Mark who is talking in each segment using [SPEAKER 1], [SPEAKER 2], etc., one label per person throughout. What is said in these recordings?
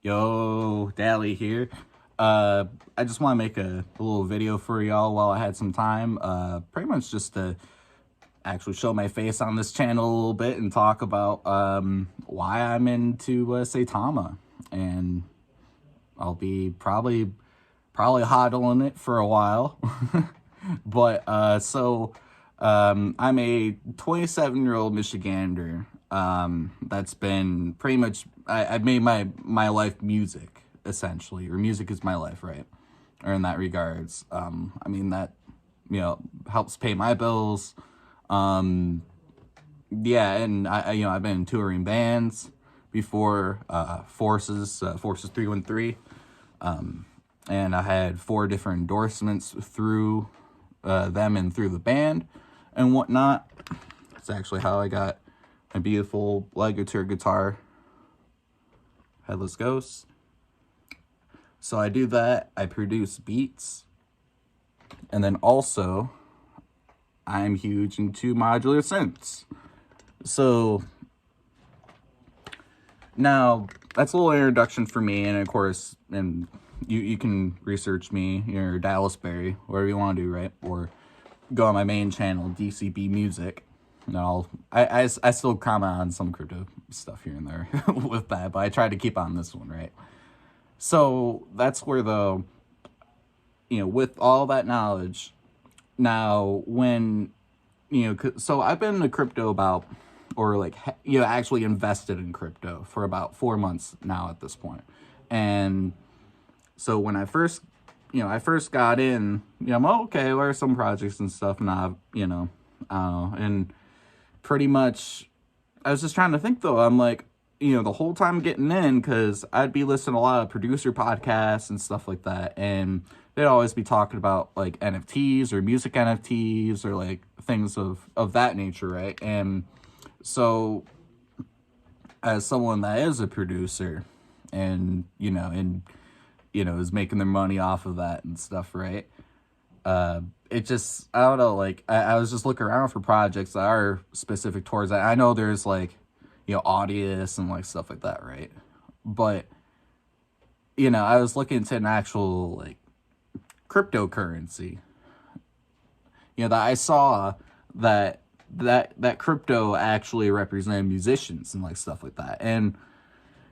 [SPEAKER 1] Yo, Dally here. I just want to make a little video for y'all while I had some time. Pretty much just to actually show my face on this channel a little bit and talk about why I'm into Saitama. And I'll be probably hodling it for a while. But I'm a 27-year-old Michigander that's been pretty much, I've made my life music, essentially, or music is my life, right? Or in that regards. I mean, that, helps pay my bills. Yeah, and I've been in touring bands before, Forces 313. And I had 4 different endorsements through them and through the band and whatnot. That's actually how I got my beautiful Legator guitar, Headless Ghost. So I do that. I produce beats. And then also, I'm huge into modular synths. So now, that's a little introduction for me, and of course, and you can research me, or Dallasberry, whatever you want to do, right? Or go on my main channel, DCB Music. And I still comment on some crypto stuff here and there with that, but I try to keep on this one, right? So that's where with all that knowledge, now when, so I've been into crypto actually invested in crypto for about 4 months now at this point. And so when I first got in, I'm okay, what are some projects and stuff, and and pretty much, I was just trying to think though, I'm like, the whole time getting in, because I'd be listening to a lot of producer podcasts and stuff like that, and they'd always be talking about like NFTs or music NFTs or like things of that nature, right? And so as someone that is a producer and, is making their money off of that and stuff, right? It just, I don't know, like, I was just looking around for projects that are specific towards that. I know there's, like, Audius and, like, stuff like that, right? But, I was looking into an actual, like, cryptocurrency. That I saw that crypto actually represented musicians and, like, stuff like that. And,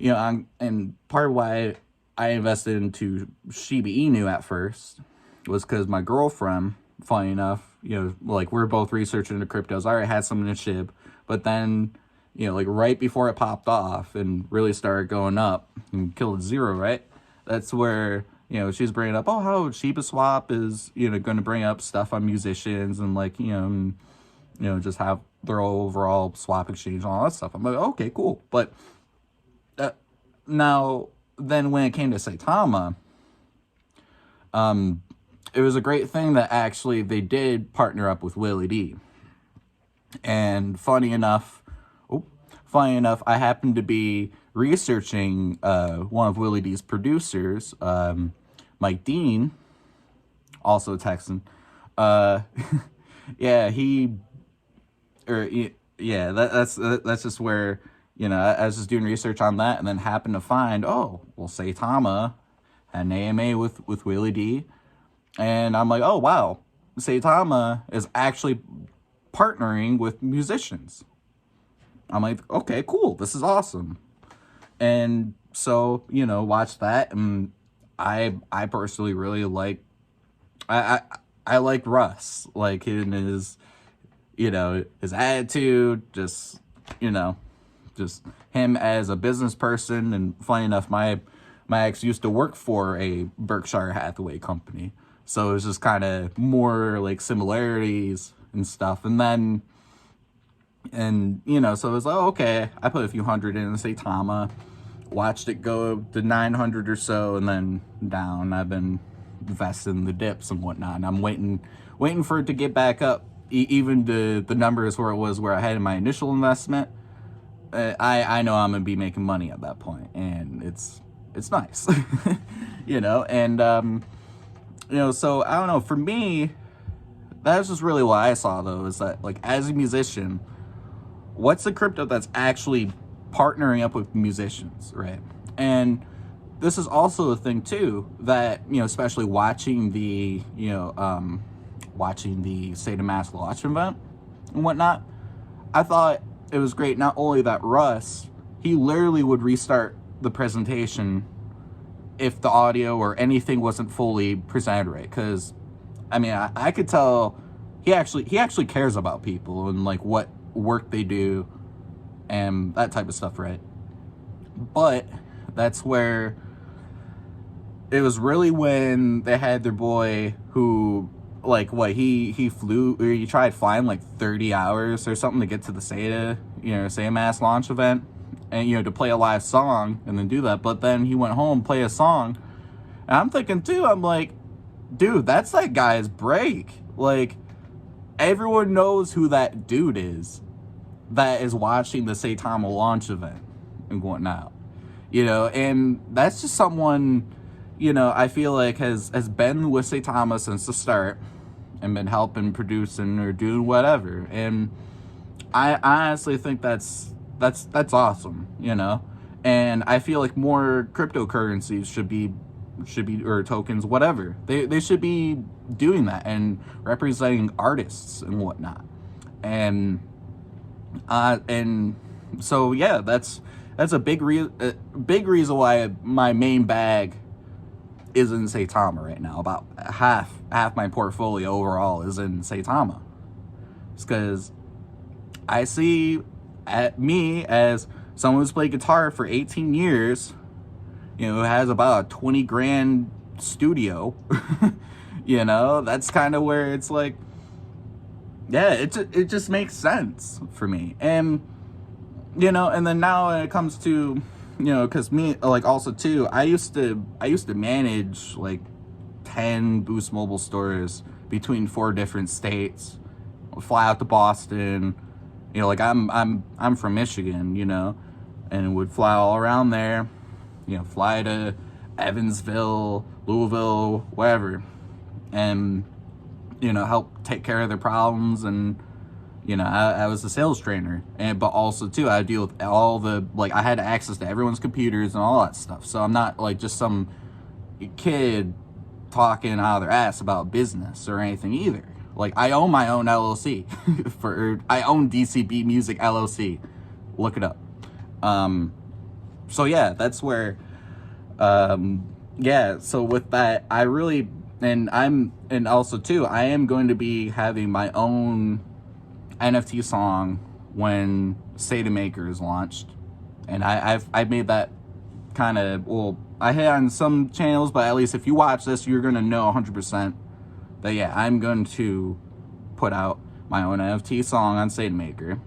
[SPEAKER 1] and part of why I invested into Shiba Inu at first was because my girlfriend, funny enough, like, we're both researching the cryptos. I already had some in the SHIB, but then, like, right before it popped off and really started going up and killed zero, right? That's where, she's bringing up, oh, how Shiba Swap is, going to bring up stuff on musicians and, like, just have their overall swap exchange and all that stuff. I'm like, okay, cool. But now, then when it came to Saitama, it was a great thing that actually they did partner up with Willie D. And funny enough, I happened to be researching one of Willie D's producers, Mike Dean, also a Texan. Yeah, that's just where, I was just doing research on that and then happened to find, oh, well, Saitama had an AMA with Willie D. And I'm like, oh, wow, Saitama is actually partnering with musicians. I'm like, okay, cool, this is awesome. And so, watch that, and I personally really like, I like Russ, like, in his, his attitude, just him as a business person. And funny enough, my ex used to work for a Berkshire Hathaway company, so it was just kind of more like similarities and stuff. And then, so it was like, oh, okay, I put a few hundred in Saitama, watched it go to 900 or so, and then down. I've been invested in the dips and whatnot, and I'm waiting for it to get back up, even to the numbers where it was where I had in my initial investment. I know I'm gonna be making money at that point, and it's nice. And so I don't know, for me, that's just really what I saw, though, is that, like, as a musician, what's the crypto that's actually partnering up with musicians, right? And this is also a thing too that, especially watching the Saitama launch event and whatnot, I thought it was great. Not only that, Russ, he literally would restart the presentation if the audio or anything wasn't fully presented right. Because, I could tell he actually cares about people and like what work they do and that type of stuff, right? But that's where it was really when they had their boy who, like, he flew, or he tried flying like 30 hours or something to get to the Saitama launch event, and to play a live song and then do that. But then he went home, play a song, and I'm thinking too, I'm like, dude, that's that guy's break. Like, everyone knows who that dude is that is watching the Saitama launch event and whatnot, and that's just someone, I feel like has been with Saitama since the start and been helping, producing, or doing whatever. And I honestly think that's awesome, and I feel like more cryptocurrencies should be, or tokens, whatever, they should be doing that and representing artists and whatnot. And so yeah, that's a big reason why my main bag is in Saitama right now. About half my portfolio overall is in Saitama. It's because I see me as someone who's played guitar for 18 years, who has about a 20 grand studio. That's kind of where it's like, yeah, it just makes sense for me. And and then now when it comes to, because me, like, also too, I used to manage like 10 Boost Mobile stores between 4 different states. Fly out to Boston, like I'm from Michigan, and would fly all around there, fly to Evansville, Louisville, wherever, and help take care of their problems. And I was a sales trainer, but also too, I deal with all the, like, I had access to everyone's computers and all that stuff. So I'm not like just some kid talking out of their ass about business or anything either. Like, I own my own LLC. I own DCB Music LLC. Look it up. So yeah, that's where, yeah. So with that, I really, and also too, I am going to be having my own NFT song when Saitama is launched, and I've made that kind of, well, I hit on some channels, but at least if you watch this, you're gonna know 100% that yeah, I'm going to put out my own NFT song on Saitama,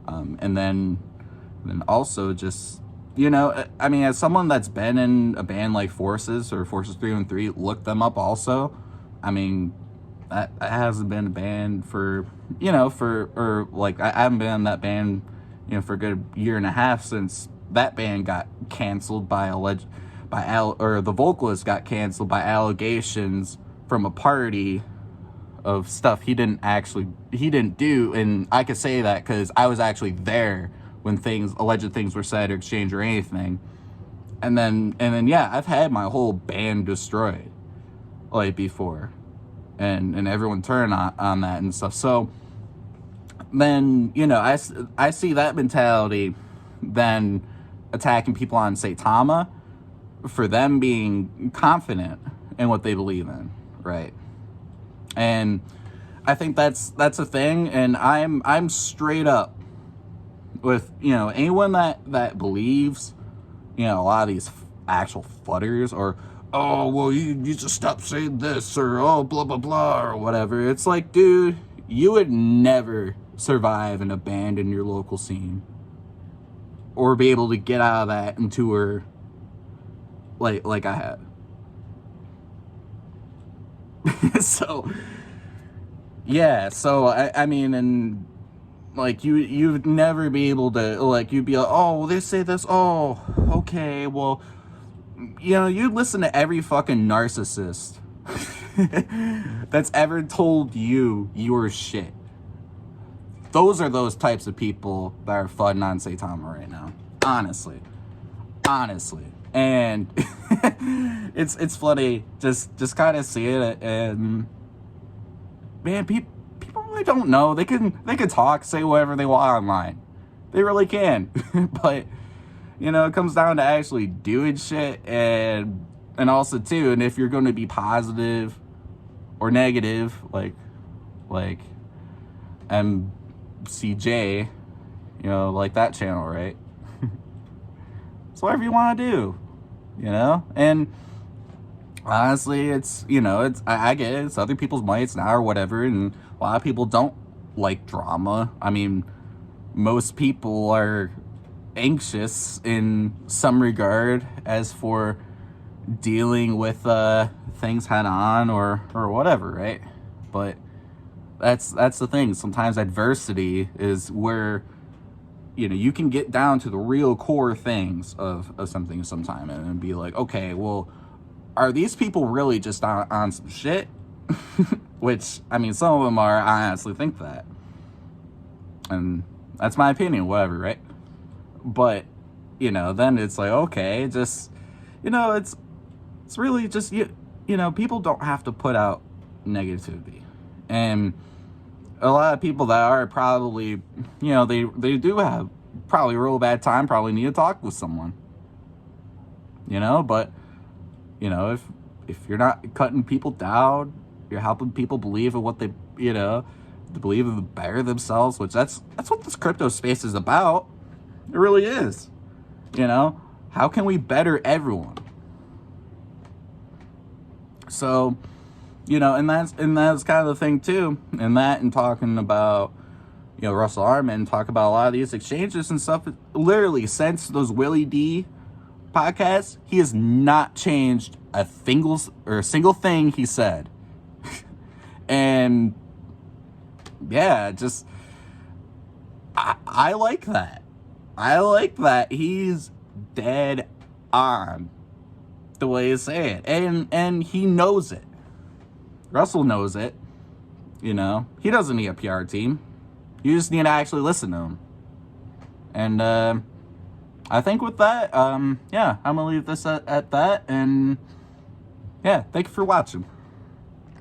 [SPEAKER 1] and then also just, as someone that's been in a band like Forces or Forces 313, look them up also. That hasn't been a band for, I haven't been in that band, for a good year and a half since that band got canceled the vocalist got canceled by allegations from a party of stuff he didn't do. And I could say that because I was actually there when alleged things were said or exchanged or anything. And then, yeah, I've had my whole band destroyed, like, before. And everyone turned on that and stuff. So then, I see that mentality then attacking people on Saitama for them being confident in what they believe in, right? And I think that's a thing. And I'm straight up with, anyone that believes, a lot of these actual fudders, or, oh, well, you just stop saying this, or, oh, blah, blah, blah, or whatever. It's like, dude, you would never survive in a band in your local scene, or be able to get out of that and tour like I have. So, yeah, so, and, like, you'd never be able to, like, you'd be like, oh, they say this, oh, okay, well, you listen to every fucking narcissist that's ever told you you're shit. Those are those types of people that are fudding on Saitama right now. Honestly. And it's funny just kind of seeing it, and man, people really don't know. They can talk, say whatever they want online. They really can. But it comes down to actually doing shit, and also too, and if you're going to be positive or negative, like MCJ, like that channel, right? It's whatever you want to do, and honestly, it's I get it, it's other people's mics now or whatever, and a lot of people don't like drama. I mean, most people are anxious in some regard as for dealing with things head on or whatever, right? But that's the thing. Sometimes adversity is where you can get down to the real core things of something sometime, and be like, okay, well, are these people really just on some shit? Which, I mean, some of them are. I honestly think that, and that's my opinion, whatever, right? But then it's like, okay, just it's really just people don't have to put out negativity, and a lot of people that are probably they do have probably a real bad time, probably need to talk with someone, but if you're not cutting people down, you're helping people believe in what they to believe in the better themselves, which that's what this crypto space is about. It really is. How can we better everyone? So, and that's kind of the thing too. And talking about, Russell Arman, talk about a lot of these exchanges and stuff. Literally, since those Willie D podcasts, he has not changed a single thing he said. And yeah, just I like that. I like that he's dead on the way he's saying it. And he knows it. Russell knows it. He doesn't need a PR team. You just need to actually listen to him. And I think with that, yeah, I'm going to leave this at that. And yeah, thank you for watching.